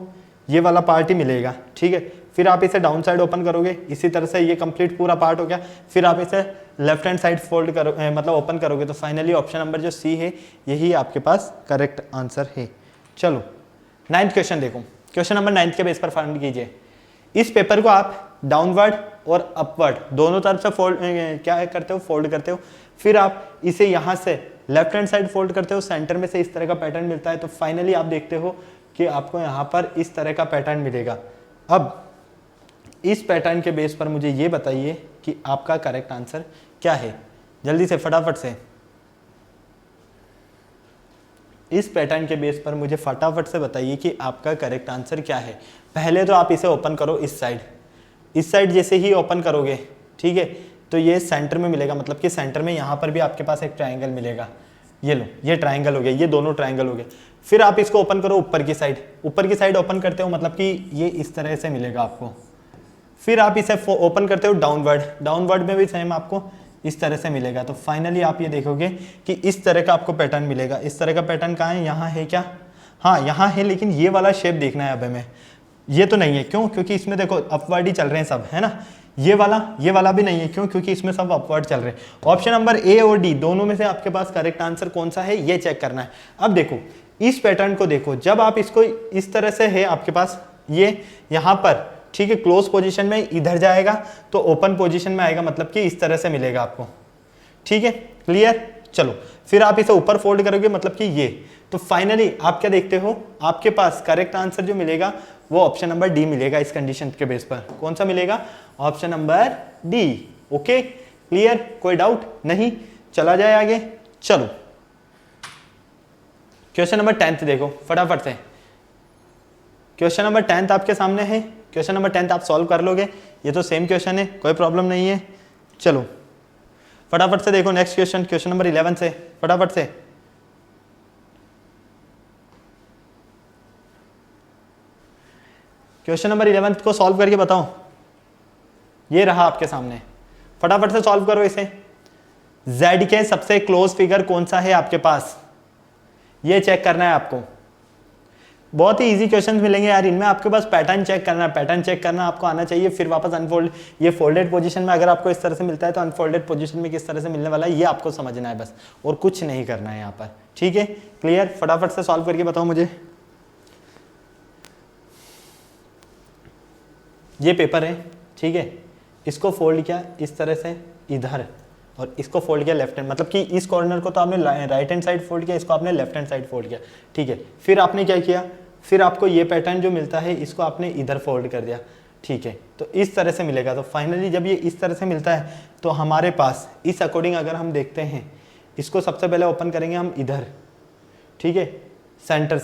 ये वाला पार्ट ही मिलेगा, ठीक है। फिर आप इसे डाउन साइड ओपन करोगे, इसी तरह से ये कंप्लीट पूरा पार्ट हो गया। फिर आप इसे लेफ्ट हैंड साइड फोल्ड करो मतलब ओपन करोगे, तो फाइनली ऑप्शन नंबर जो सी है यही आपके पास करेक्ट आंसर है। चलो 9th क्वेश्चन देखो, क्वेश्चन नंबर 9 के बेस पर फाइंड कीजिए। इस पेपर को आप डाउनवर्ड और अपवर्ड दोनों तरफ से फोल्ड क्या करते हो, फोल्ड करते हो। फिर आप इसे यहाँ से लेफ्ट हैंड साइड फोल्ड करते हो, सेंटर में से इस तरह का पैटर्न मिलता है। तो फाइनली आप देखते हो कि आपको यहाँ पर इस तरह का पैटर्न मिलेगा। अब इस पैटर्न के बेस पर मुझे ये बताइए कि आपका करेक्ट आंसर क्या है। जल्दी से फटाफट से इस पैटर्न के बेस पर मुझे फटाफट से बताइए कि आपका करेक्ट आंसर क्या है। पहले तो आप इसे ओपन करो इस साइड जैसे ही ओपन करोगे, ठीक है, तो ये सेंटर में मिलेगा, मतलब कि सेंटर में यहाँ पर भी आपके पास एक ट्रायंगल मिलेगा। ये लो, ये ट्रायंगल हो गया, ये दोनों ट्रायंगल हो गए। फिर आप इसको ओपन करो ऊपर की साइड ओपन करते हो, मतलब कि ये इस तरह से मिलेगा आपको। फिर आप इसे ओपन करते हो डाउनवर्ड में भी सेम आपको इस तरह से मिलेगा। तो फाइनली आप ये देखोगे कि इस तरह का आपको पैटर्न मिलेगा। इस तरह का पैटर्न कहाँ है, यहाँ है क्या, हाँ यहाँ है, लेकिन ये वाला शेप देखना है अब हमें। ये तो नहीं है, क्यों, क्योंकि इसमें देखो अपवर्ड ही चल रहे हैं सब, है ना। ये वाला भी नहीं है, क्यों, क्योंकि इसमें सब अपवर्ड चल रहे हैं। ऑप्शन नंबर ए और डी दोनों में से आपके पास करेक्ट आंसर कौन सा है ये चेक करना है। अब देखो इस पैटर्न को देखो, जब आप इसको इस तरह से है आपके पास ये यहाँ पर, ठीक है, क्लोज पोजीशन में इधर जाएगा तो ओपन पोजीशन में आएगा, मतलब कि इस तरह से मिलेगा आपको, ठीक है, क्लियर। चलो फिर आप इसे ऊपर फोल्ड करोगे, मतलब कि ये। तो फाइनली आप क्या देखते हो, आपके पास करेक्ट आंसर जो मिलेगा वो ऑप्शन नंबर डी मिलेगा। इस कंडीशन के बेस पर कौन सा मिलेगा, option number D. Okay clear, कोई डाउट नहीं, चला जाए आगे। चलो क्वेश्चन नंबर 10 देखो फटाफट से। क्वेश्चन नंबर 10 आपके सामने है। क्वेश्चन नंबर 10 आप सॉल्व कर लोगे, ये तो सेम क्वेश्चन है, कोई प्रॉब्लम नहीं है। चलो फटाफट से देखो नेक्स्ट क्वेश्चन, क्वेश्चन नंबर 11 से फटाफट से। क्वेश्चन नंबर 11 को सॉल्व करके बताओ। ये रहा आपके सामने, फटाफट से सॉल्व करो इसे। Z के सबसे क्लोज फिगर कौन सा है आपके पास, ये चेक करना है आपको। बहुत ही इजी क्वेश्चंस मिलेंगे यार इनमें, आपके पास पैटर्न चेक करना है, पैटर्न चेक करना आपको आना चाहिए। फिर वापस अनफोल्ड, ये फोल्डेड पोजीशन में अगर आपको इस तरह से मिलता है तो अनफोल्डेड पोजीशन में किस तरह से मिलने वाला है ये आपको समझना है बस, और कुछ नहीं करना है यहाँ पर, ठीक है, क्लियर। फटाफट से सॉल्व करके बताओ मुझे। ये पेपर है, ठीक है, इसको फोल्ड किया इस तरह से इधर, और इसको फोल्ड किया लेफ्ट हैंड, मतलब कि इस कॉर्नर को तो आपने राइट हैंड साइड फोल्ड किया, इसको आपने लेफ्ट हैंड साइड फोल्ड किया, ठीक है। फिर आपने क्या किया, फिर आपको ये पैटर्न जो मिलता है इसको आपने इधर फोल्ड कर दिया, ठीक है, तो इस तरह से मिलेगा। तो फाइनली जब ये इस तरह से मिलता है तो हमारे पास इस अकॉर्डिंग अगर हम देखते हैं, इसको सबसे पहले ओपन करेंगे हम इधर, ठीक है, सेंटर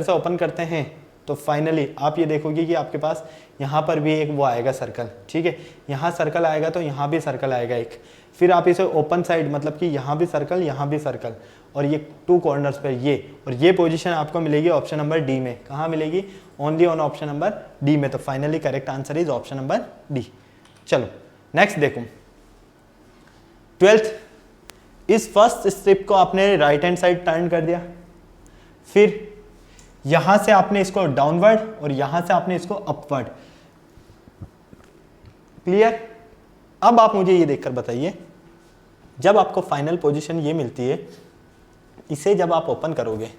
से ओपन करते हैं। तो फाइनली आप ये देखोगे कि आपके पास यहाँ पर भी एक वो आएगा सर्कल, ठीक है, यहाँ सर्कल आएगा तो यहाँ भी सर्कल आएगा एक। फिर आप इसे ओपन साइड, मतलब कि यहाँ भी सर्कल, यहाँ भी सर्कल, और ये टू कॉर्नर्स पर ये, और ये पोजीशन आपको मिलेगी ऑप्शन नंबर डी में। कहाँ मिलेगी, only on option number D में। तो finally correct answer is option number D. चलो नेक्स्ट देखो, 12th, इस फर्स्ट स्ट्रिप को आपने राइट हैंड साइड टर्न कर दिया, फिर यहां से आपने इसको डाउनवर्ड और यहां से आपने इसको अपवर्ड, क्लियर। अब आप मुझे ये देखकर बताइए, जब आपको फाइनल पोजीशन ये मिलती है, इसे जब आप ओपन करोगे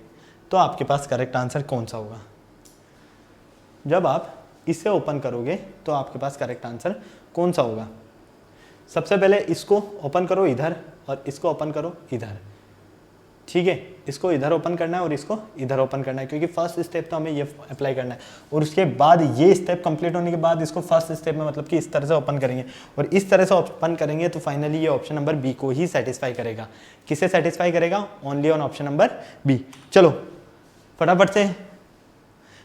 तो आपके पास करेक्ट आंसर कौन सा होगा। जब आप इसे ओपन करोगे तो आपके पास करेक्ट आंसर कौन सा होगा। सबसे पहले इसको ओपन करो इधर और इसको ओपन करो इधर, ठीक है, इसको इधर ओपन करना है और इसको इधर ओपन करना है, क्योंकि फर्स्ट स्टेप तो हमें ये अप्लाई करना है। और उसके बाद ये स्टेप कंप्लीट होने के बाद इसको फर्स्ट स्टेप में, मतलब कि इस तरह से ओपन करेंगे, और इस तरह से ओपन करेंगे तो फाइनली ये ऑप्शन नंबर बी को ही सेटिस्फाई करेगा। किसे सेटिस्फाई करेगा, only on option number B. चलो फटाफट से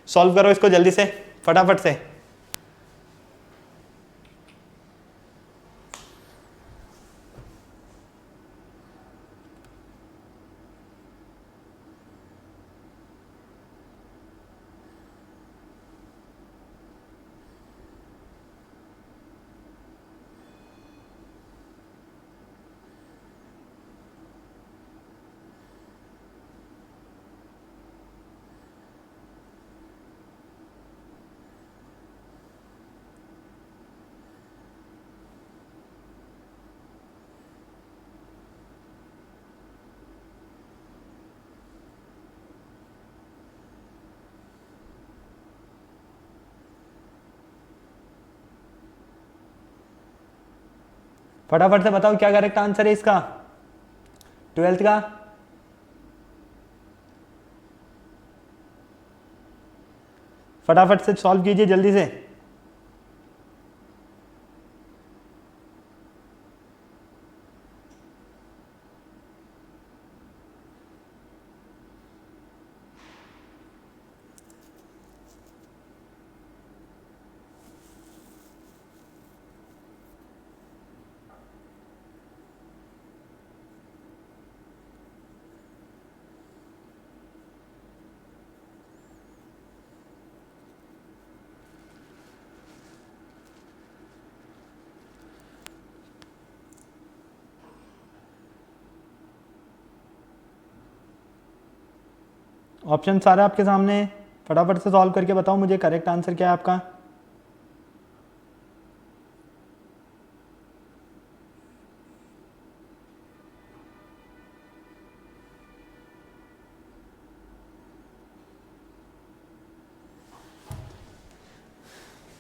सॉल्व करो इसको जल्दी से, फटाफट से। फटाफट से बताओ क्या करेक्ट आंसर है इसका 12th का। फटाफट से सॉल्व कीजिए जल्दी से। ऑप्शन सारे आपके सामने है, फटाफट से सॉल्व करके बताओ मुझे करेक्ट आंसर क्या है आपका।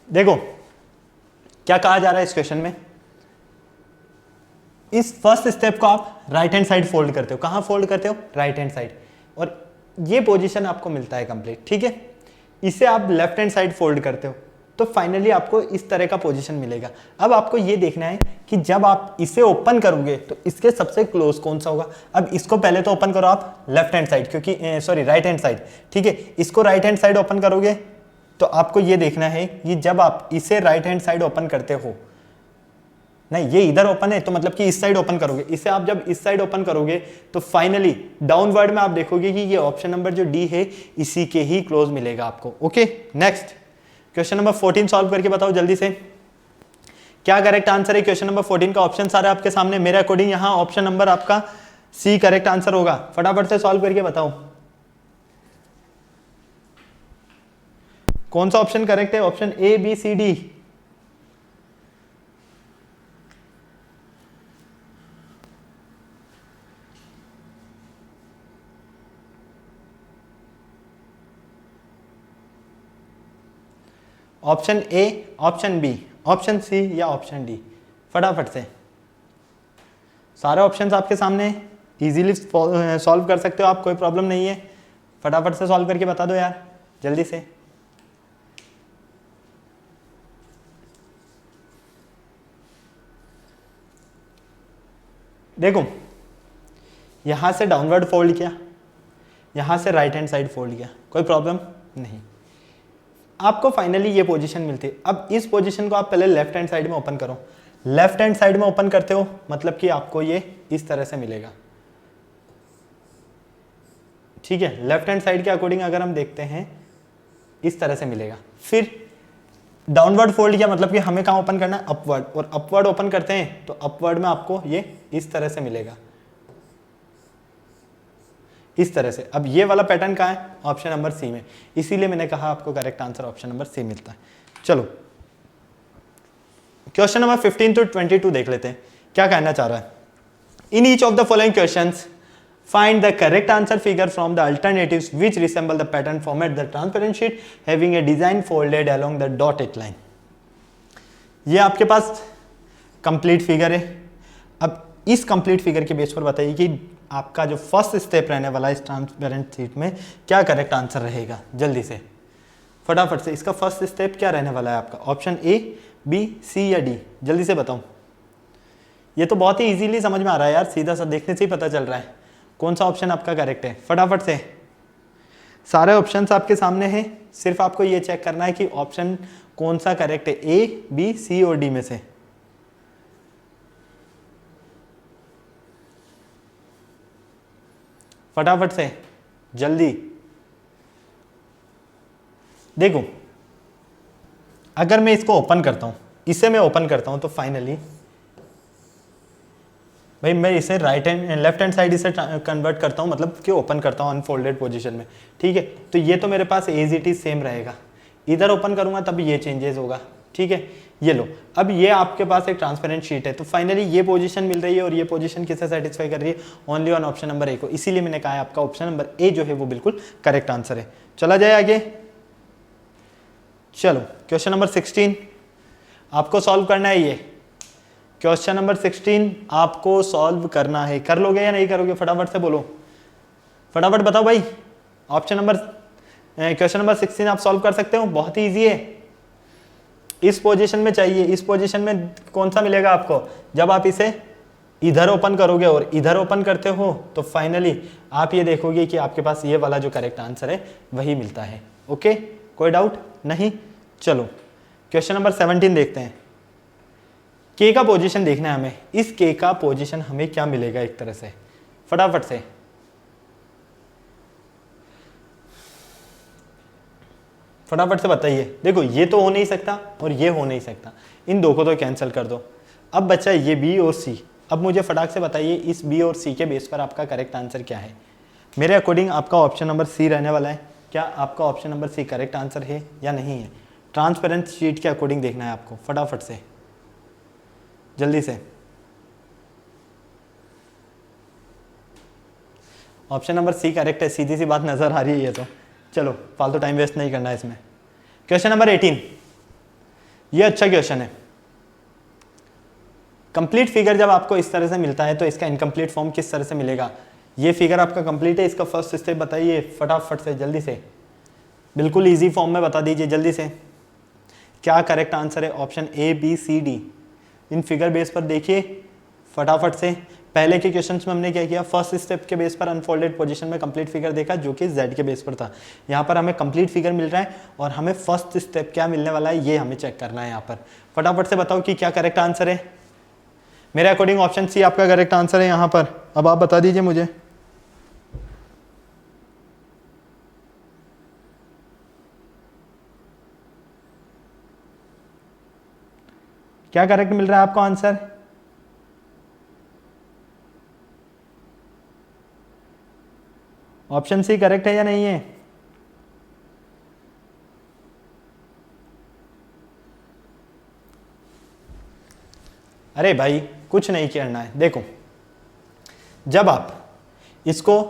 देखो क्या कहा जा रहा है इस क्वेश्चन में, इस फर्स्ट स्टेप को आप राइट हैंड साइड फोल्ड करते हो। कहां फोल्ड करते हो? राइट हैंड साइड, और ये पोजीशन आपको मिलता है कंप्लीट, ठीक है। इसे आप लेफ्ट हैंड साइड फोल्ड करते हो तो फाइनली आपको इस तरह का पोजीशन मिलेगा। अब आपको ये देखना है कि जब आप इसे ओपन करोगे तो इसके सबसे क्लोज कौन सा होगा। अब इसको पहले तो ओपन करो आप लेफ्ट हैंड साइड, क्योंकि सॉरी राइट हैंड साइड, ठीक है। इसको राइट हैंड साइड ओपन करोगे तो आपको ये देखना है कि जब आप इसे राइट हैंड साइड ओपन करते हो, नहीं ये इधर ओपन है तो मतलब कि इस साइड ओपन करोगे, इसे आप जब इस साइड ओपन करोगे तो फाइनली डाउनवर्ड में आप देखोगे कि ये ऑप्शन नंबर जो डी है इसी के ही क्लोज मिलेगा आपको। Okay, next question number 14 solve करके बताओ जल्दी से क्या करेक्ट आंसर है क्वेश्चन नंबर 14 का। ऑप्शन सारे आपके सामने, मेरे अकॉर्डिंग यहां ऑप्शन नंबर आपका सी करेक्ट आंसर होगा। फटाफट से सॉल्व करके बताओ कौन सा ऑप्शन करेक्ट है। Option A, B, C, D. Option A, option B, option C या ऑप्शन डी। फटाफट से, सारे ऑप्शंस आपके सामने, इजीली सॉल्व कर सकते हो आप, कोई प्रॉब्लम नहीं है। फटाफट से सॉल्व करके बता दो यार जल्दी से। देखो यहां से डाउनवर्ड फोल्ड किया, यहां से राइट हैंड साइड फोल्ड किया, कोई प्रॉब्लम नहीं। आपको फाइनली ये पोजीशन मिलती है। अब इस पोजीशन को आप पहले लेफ्ट हैंड साइड में ओपन करो। लेफ्ट हैंड साइड में ओपन करते हो मतलब कि आपको ये इस तरह से मिलेगा, ठीक है। लेफ्ट हैंड साइड के अकॉर्डिंग अगर हम देखते हैं इस तरह से मिलेगा। फिर डाउनवर्ड फोल्ड किया मतलब कि हमें कहां ओपन करना है? अपवर्ड, और अपवर्ड ओपन करते हैं तो अपवर्ड में आपको ये इस तरह से मिलेगा, इस तरह से। अब ये वाला पैटर्न कहाँ है? ऑप्शन नंबर सी में, इसीलिए मैंने कहा आपको correct answer option number C मिलता है। चलो क्वेश्चन नंबर 15 to 22 देख लेते हैं क्या कहना चाह रहा है। In each of the following questions find the correct answer figure from the alternatives which resemble the pattern format the transparent sheet having a design folded along the dotted line. ये आपके पास कंप्लीट फिगर है। अब इस कंप्लीट फिगर के बेस पर बताइए कि आपका जो फर्स्ट स्टेप रहने वाला है इस ट्रांसपेरेंट शीट में क्या करेक्ट आंसर रहेगा। जल्दी से फटाफट से, इसका फर्स्ट स्टेप क्या रहने वाला है आपका? ऑप्शन ए, बी, सी या डी? जल्दी से बताऊं। ये तो बहुत ही इजीली समझ में आ रहा है यार, सीधा सा देखने से ही पता चल रहा है कौन सा ऑप्शन आपका करेक्ट है। फटाफट से, सारे ऑप्शंस आपके सामने हैं, सिर्फ आपको ये चेक करना है कि ऑप्शन कौन सा करेक्ट है, ए, बी, सी और डी में से। फटाफट से जल्दी। देखो अगर मैं इसको ओपन करता हूं, इसे मैं ओपन करता हूं तो फाइनली भाई मैं इसे right hand left hand side इसे कन्वर्ट करता हूं, मतलब कि ओपन करता हूं अनफोल्डेड पोजीशन में, ठीक है। तो ये तो मेरे पास एज इट इज सेम रहेगा। इधर ओपन करूंगा तब ये चेंजेस होगा, ठीक है। ये लो, अब ये आपके पास एक ट्रांसपेरेंट शीट है तो फाइनली ये पोजीशन मिल रही है, और ये पोजीशन किसे सेटिस्फाई कर रही है? Only on option number A को। इसीलिए मैंने कहा है आपका ऑप्शन नंबर ए जो है वो बिल्कुल करेक्ट आंसर है। चला जाए आगे। चलो क्वेश्चन नंबर 16 आपको सॉल्व करना है। ये क्वेश्चन नंबर 16 आपको सॉल्व करना है, कर लोगे या नहीं करोगे? फटाफट से बोलो, फटाफट बताओ भाई। ऑप्शन नंबर क्वेश्चन नंबर 16 आप सॉल्व कर सकते हो, बहुत ही इजी है। इस पोजीशन में चाहिए, इस पोजीशन में कौन सा मिलेगा आपको? जब आप इसे इधर ओपन करोगे और इधर ओपन करते हो तो फाइनली आप ये देखोगे कि आपके पास ये वाला जो करेक्ट आंसर है वही मिलता है। ओके, कोई डाउट नहीं? चलो क्वेश्चन नंबर 17 देखते हैं। के का पोजीशन देखना है हमें, इस के का पोजीशन हमें क्या मिलेगा एक तरह से, फटाफट से। फटाफट से बताइए। देखो ये तो हो नहीं सकता और ये हो नहीं सकता, इन दो को तो कैंसिल कर दो। अब बचा ये बी और सी। अब मुझे फटाक से बताइए इस बी और सी के बेस पर आपका करेक्ट आंसर क्या है? मेरे अकॉर्डिंग आपका ऑप्शन नंबर सी रहने वाला है। क्या आपका option number C correct answer है या नहीं है? ट्रांसपेरेंट शीट के अकॉर्डिंग देखना है आपको, फटाफट से, जल्दी से। ऑप्शन नंबर सी करेक्ट है, सीधी सी बात नजर आ रही है ये तो। चलो फालतू टाइम वेस्ट नहीं करना है इसमें। क्वेश्चन नंबर 18, ये अच्छा क्वेश्चन है। कंप्लीट फिगर जब आपको इस तरह से मिलता है तो इसका इनकम्प्लीट फॉर्म किस तरह से मिलेगा? ये फिगर आपका कंप्लीट है, इसका फर्स्ट स्टेप बताइए फटाफट से, जल्दी से, बिल्कुल इजी फॉर्म में बता दीजिए जल्दी से। क्या करेक्ट आंसर है? Option A B C D. इन फिगर बेस पर देखिए फटाफट से। पहले के क्वेश्चंस में हमने क्या किया, फर्स्ट स्टेप के बेस पर अनफोल्डेड पोजीशन में कंप्लीट फिगर देखा जो कि जेड के बेस पर था। यहाँ पर हमें कंप्लीट फिगर मिल रहा है और हमें फर्स्ट स्टेप क्या मिलने वाला है ये हमें चेक करना है यहाँ पर। फटाफट से बताओ कि क्या करेक्ट आंसर है। मेरे अकॉर्डिंग ऑप्शन सी आपका करेक्ट आंसर है यहाँ पर। अब आप बता दीजिए मुझे। क्या करेक्ट मिल रहा है आपको आंसर? ऑप्शन सी करेक्ट है या नहीं है? अरे भाई कुछ नहीं करना है। देखो जब आप इसको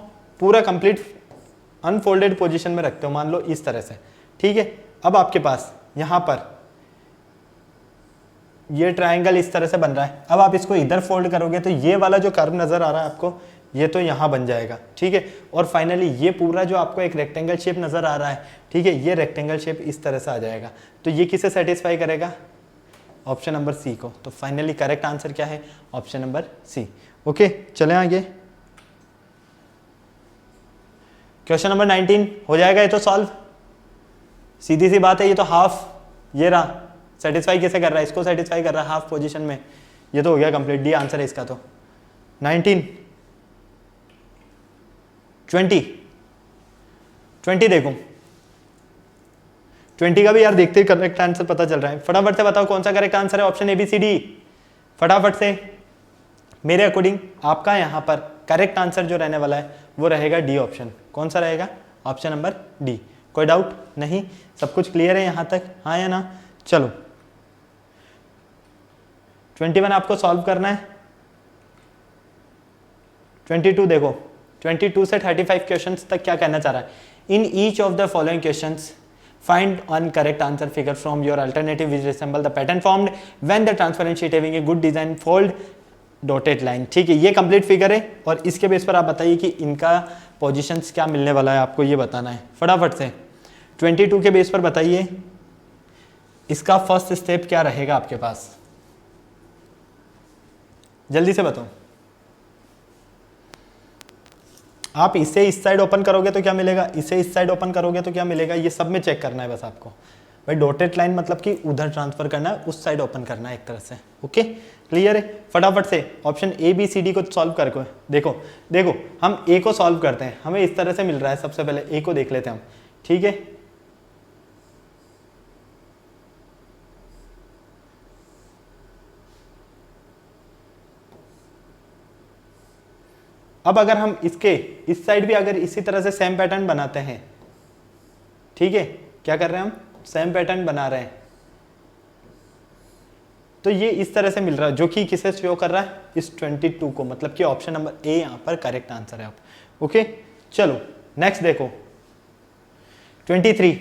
पूरा कंप्लीट अनफोल्डेड पोजीशन में रखते हो, मान लो इस तरह से, ठीक है। अब आपके पास यहां पर ये ट्रायंगल इस तरह से बन रहा है। अब आप इसको इधर फोल्ड करोगे तो ये वाला जो कर्व नजर आ रहा है आपको, ये तो यहाँ बन जाएगा, ठीक है। और फाइनली ये पूरा जो आपको एक रेक्टेंगल शेप नजर आ रहा है, ठीक है, ये रेक्टेंगल शेप इस तरह से आ जाएगा। तो ये किसे सेटिस्फाई करेगा? ऑप्शन नंबर सी को। तो फाइनली करेक्ट आंसर क्या है? Option number C. ओके चलें आगे। क्वेश्चन नंबर 19 हो जाएगा ये तो सॉल्व, सीधी सी बात है। ये तो हाफ, ये रहा, सेटिस्फाई कैसे कर रहा है? इसको सेटिस्फाई कर रहा है हाफ पोजीशन में। ये तो हो गया कंप्लीट, डी आंसर है इसका। तो 19 20 देखो, 20 का भी यार देखते ही करेक्ट आंसर पता चल रहा है। फटाफट से बताओ कौन सा करेक्ट आंसर है? Option A B C D. फटाफट से। मेरे अकॉर्डिंग आपका यहाँ पर करेक्ट आंसर जो रहने वाला है वो रहेगा डी ऑप्शन। कौन सा रहेगा? Option number D. कोई डाउट नहीं? सब कुछ क्लियर है यहाँ तक, हाँ या ना? चलो 21 आपको सॉल्व करना है। 22 देखो, 22 से 35 क्वेश्चंस तक क्या कहना चाह रहा है? In each of the following questions find one correct answer figure from your alternative which resemble the pattern formed when the transparent sheet having a good design fold dotted line। ठीक है, ये कंप्लीट फिगर है और इसके बेस पर आप बताइए कि इनका पोजीशंस क्या मिलने वाला है, आपको ये बताना है फटाफट से। 22 के बेस पर बताइए इसका फर्स्ट स्टेप क्या रहेगा आपके पास, जल्दी से बताओ। आप इसे इस साइड ओपन करोगे तो क्या मिलेगा, इसे इस साइड ओपन करोगे तो क्या मिलेगा, ये सब में चेक करना है बस आपको। भाई डॉटेड लाइन मतलब कि उधर ट्रांसफर करना है, उस साइड ओपन करना है एक तरह से। ओके क्लियर है? फटाफट से option A B C D को सॉल्व करके देखो। देखो हम ए को सॉल्व करते हैं, हमें इस तरह से मिल रहा है। सबसे पहले ए को देख लेते हैं हम, ठीक है। अब अगर हम इसके इस साइड भी अगर इसी तरह से सेम पैटर्न बनाते हैं, ठीक है, क्या कर रहे हैं हम, सेम पैटर्न बना रहे हैं, तो ये इस तरह से मिल रहा है जो कि किसे शो कर रहा है, इस 22 को, मतलब कि ऑप्शन नंबर ए यहां पर करेक्ट आंसर है। आप ओके चलो नेक्स्ट देखो 23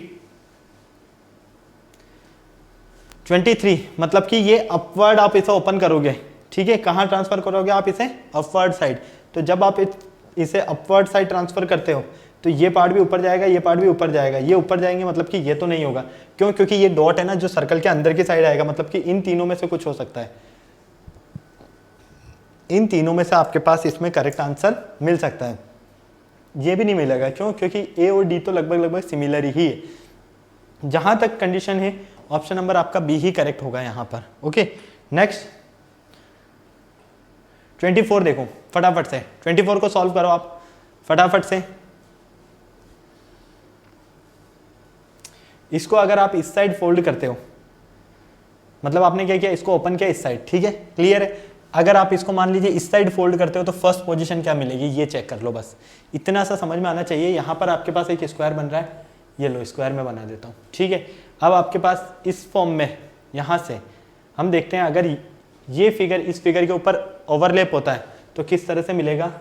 मतलब कि ये अपवर्ड आप इसे ओपन करोगे ठीक है, कहाँ ट्रांसफर करोगे आप इसे, अपवर्ड साइड। तो जब आप इसे अपवर्ड साइड ट्रांसफर करते हो तो ये पार्ट भी ऊपर जाएगा, ये पार्ट भी ऊपर जाएगा, ये ऊपर जाएंगे मतलब कि ये तो नहीं होगा। क्यों? क्योंकि ये डॉट है ना जो सर्कल के अंदर की साइड आएगा, मतलब कि इन तीनों में से कुछ हो सकता है, इन तीनों में से आपके पास इसमें करेक्ट आंसर मिल सकता है। ये भी नहीं मिलेगा, क्यों? क्योंकि ए और डी तो लगभग सिमिलर ही है। जहां तक कंडीशन है ऑप्शन नंबर आपका बी ही करेक्ट होगा यहां पर। ओके, नेक्स्ट 24 देखो फटाफट से, 24 को सॉल्व करो आप फटाफट से। इसको अगर आप इस साइड फोल्ड करते हो, मतलब आपने क्या किया, इसको ओपन किया इस साइड, ठीक है, क्लियर है। अगर आप इसको मान लीजिए इस साइड फोल्ड करते हो तो फर्स्ट पोजीशन क्या मिलेगी ये चेक कर लो, बस इतना सा समझ में आना चाहिए। यहाँ पर आपके पास एक स्क्वायर बन रहा है, ये लो स्क्वायर में बना देता हूँ, ठीक है। अब आपके पास इस फॉर्म में यहाँ से हम देखते हैं अगर ये फिगर इस फिगर के ऊपर ओवरलैप होता है तो किस तरह से मिलेगा,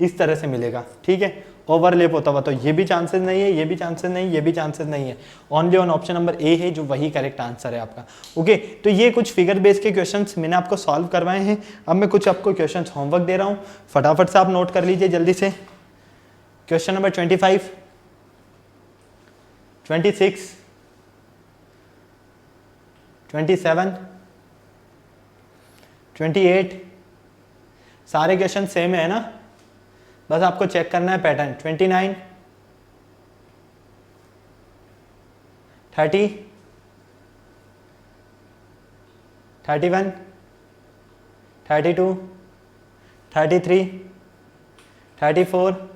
इस तरह से मिलेगा, ठीक है। ओवरलैप होता हुआ तो ये भी चांसेस नहीं है, ये भी चांसेस नहीं, ये भी चांसेस नहीं है। Only on option number A है जो वही करेक्ट आंसर है आपका। ओके, तो ये कुछ फिगर बेस्ड के क्वेश्चंस मैंने आपको सॉल्व करवाए हैं। अब मैं कुछ आपको क्वेश्चंस होमवर्क दे रहा हूँ, फटाफट से आप नोट कर लीजिए जल्दी से। क्वेश्चन नंबर 25, 26, 27, 28, सारे क्वेश्चन सेम है ना, बस आपको चेक करना है पैटर्न। 29, 30, 31, 32, 33, 34,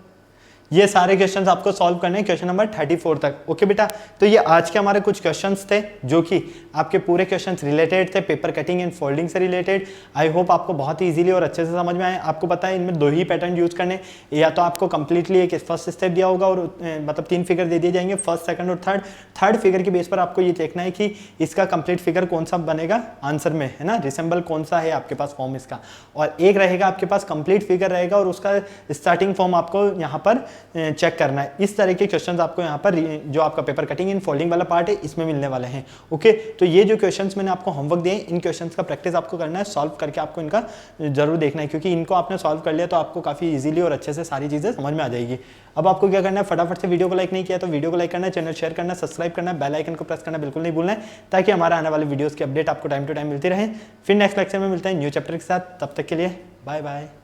ये सारे क्वेश्चंस आपको सॉल्व करने हैं क्वेश्चन नंबर 34 तक। ओके बेटा, तो ये आज के हमारे कुछ क्वेश्चंस थे जो कि आपके पूरे क्वेश्चंस रिलेटेड थे पेपर कटिंग एंड फोल्डिंग से रिलेटेड। आई होप आपको बहुत ही इजीली और अच्छे से समझ में आए। आपको पता है इनमें दो ही पैटर्न यूज करने, या तो आपको कंप्लीटली एक फर्स्ट स्टेप दिया होगा और मतलब 3 फिगर दे दिए जाएंगे, फर्स्ट, सेकंड और थर्ड। थर्ड फिगर के बेस पर आपको ये देखना है कि इसका कंप्लीट फिगर कौन सा बनेगा आंसर में, है ना, रिसेंबल कौन सा है आपके पास फॉर्म इसका। और एक रहेगा आपके पास कंप्लीट फिगर रहेगा और उसका स्टार्टिंग फॉर्म आपको यहाँ पर चेक करना है। इस तरह के क्वेश्चंस आपको यहाँ पर जो आपका पेपर कटिंग एंड फोल्डिंग वाला पार्ट है इसमें मिलने वाले हैं। ओके, तो ये जो क्वेश्चंस मैंने आपको होमवर्क दिए इन क्वेश्चंस का प्रैक्टिस आपको करना है, सॉल्व करके आपको इनका जरूर देखना है, क्योंकि इनको आपने सॉल्व कर लिया तो आपको काफी इजीली और अच्छे से सारी चीजें समझ में आ जाएगी। अब आपको क्या करना है, फटाफट से वीडियो को लाइक नहीं किया तो वीडियो को लाइक करना है, चैनल शेयर करना, सब्सक्राइब करना, बेल आइकन को प्रेस करना बिल्कुल नहीं भूलना है, ताकि हमारे आने वाले वीडियोस की अपडेट आपको टाइम टू टाइम मिलती रहे। फिर नेक्स्ट लेक्चर में मिलते हैं न्यू चैप्टर के साथ, तब तक के लिए बाय बाय।